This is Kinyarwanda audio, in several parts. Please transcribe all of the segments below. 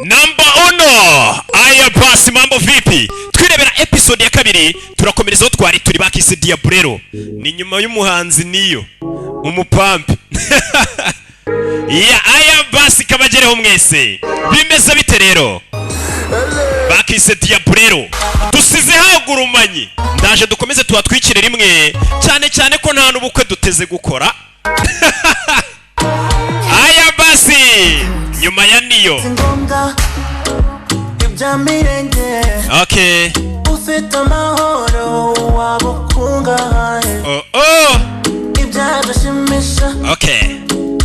Number uno. Aya basi mambo vipi? Twirebera episode ya kabiri turakomerezaho twari turi bakise DIABLERO. Ni nyuma y'umuhanzi niyo umupampi. Ya aya basi kabagereho mwese. Bimeze bite rero? Bakise DIABLERO. Dusize hagurumanyi. Ndaje dukomeze tuhatwikire rimwe cyane cyane ko nta n'ubukwe duteze gukora. Aya basi nyuma ya niyo. Okay. Ufite amahoro wabukungahaye. Oh. Ibyadushimisha. Okay.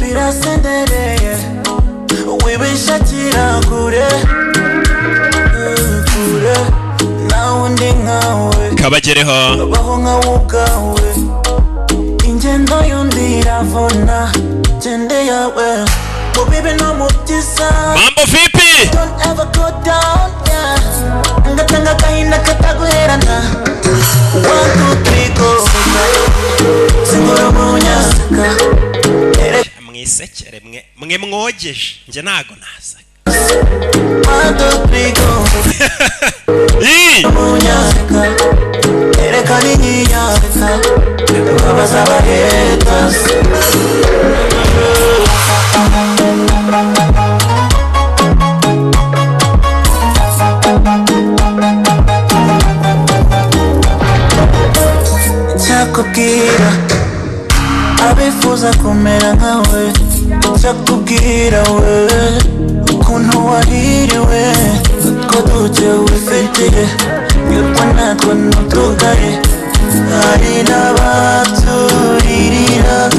Birasendereye. Wibishakira kure. Kure. Nawundi nkawe. Kabagereho. Baho nkawe ubwawe. Ingendo yundi iravuna. Gende yawe. Mubibi no mubyiza. Mambo vipi? Don't ever go down, yeah. Ngatanga kahina kataguherana. 1, 2, 3 go. Singura munyasaka. Mwisekere mwe mwogeje nje nago nasaka. 1, 2, 3 go. Munyasaka. Erekani nyiyasaka. Babaza bahetas. Chakubwira abifuza kumera nkawe, chakubwira we ukuntu wahiriwe ko duce wifitiye yuko natwe nutugaye hari n'abaturirira.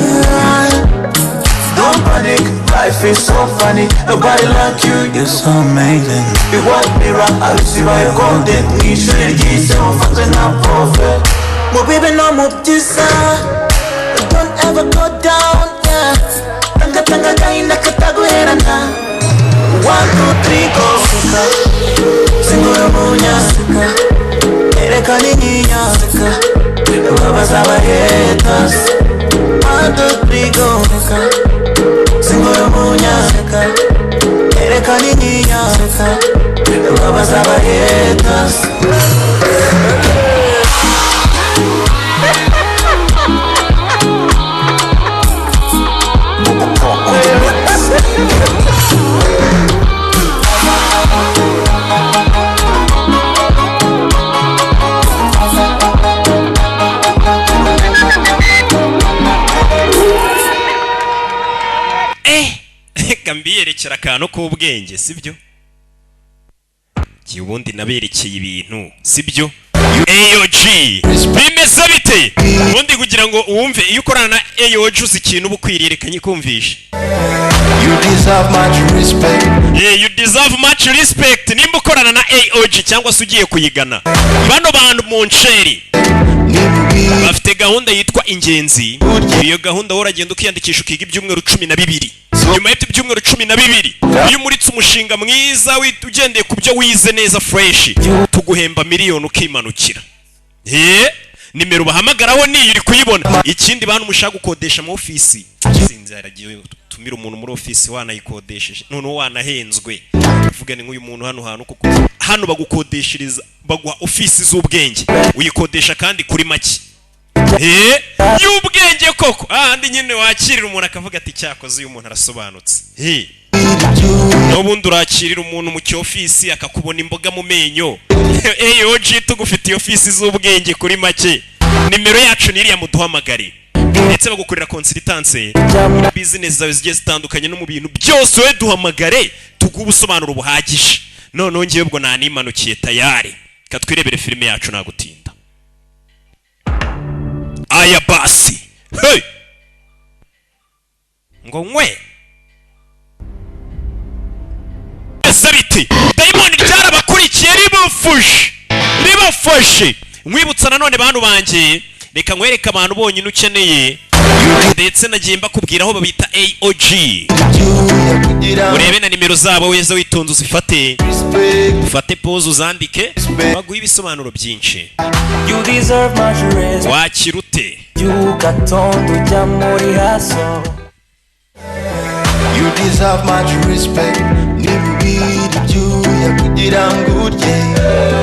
Don't panic, life is so funny. Nobody like you, you're so amazing. You won't be wrong, I'll see why you're golden. You should get some fucking up perfect. Mubibi no mubyiza. Don't ever go down, yeah. Tanga kahina kataguherana. 1, 2, 3 go. Singura munyasaka. Erekani nyiyasaka. Babaza bahetas. 1, 2, 3 go. Singura munyasaka. Erekani nyiyasaka. Babaza bahetas. Kambiyerekera akantu k'ubwenge sibyo? Ubundi naberekeye ibintu sibyo? AOG bimeze bite? Ubundi kugira ngo uwumve iyo ukorana na AOG uzi ikintu bukwirerekanye kumvisha. You deserve much respect. Yeah, you deserve much respect. Nimba ukorana na AOG cyangwa se ugiye kuyigana. Bano bantu mu nsheri bafite gahunda yitwa ingenzi. Iyo gahunda uragenda ukiyandikisha ukiga ibyumweru 12. Nyuma y'ibyo byumweru 12 iyo umuritse umushinga mwiza ugendeye ku byo wize neza fresh tuguhemba miliyoni ukimanukira. Nimero bahamagaraho ni iri kuyibona. Ikindi bantu mushaka gukodesha mu office sinzi haragiye tumira umuntu muri office wanayikodesheje none wanahenzwe uvuga ni nk'uyu muntu hano hantu kuko hano bagukodeshiriza bagwa office z'ubwenge uyikodesha kandi kuri make y'ubwenge koko ahandi nyine wakirira umuntu akavuga ati cyakoze uyu muntu arasobanutse. N'ubundi urakirira umuntu mu cyofisi akakubona imboga mu menyo. AOG tugufitiye office z'ubwenge kuri make. Nimero yacu niriya muduhamagare. Ndetse bagukorera consultance muri business zawe zigiye zitandukanye no mu bintu byose we duhamagare tugubusobanura ubuhagije. None ngiye ubwo nanimanukiye tayari. Katwirebere filime yacu nagutinda. Aya basi. Hey. Ngo nkwe. Zabiti. Diamond ryarabakurikiye ribafashe. Nkwibutsa nanone bantu banje. Reka nkwereka abantu bonyine ukeneye. Ndetse nagiye mbakubwira aho babita AOG. Urebe na nimero zabo weza witonze uzifate. Ufate pause uzandike. Baguha ibisobanuro byinshi. You deserve much respect. Wakirute. You gatonda ujya muri haso. You deserve much respect. rye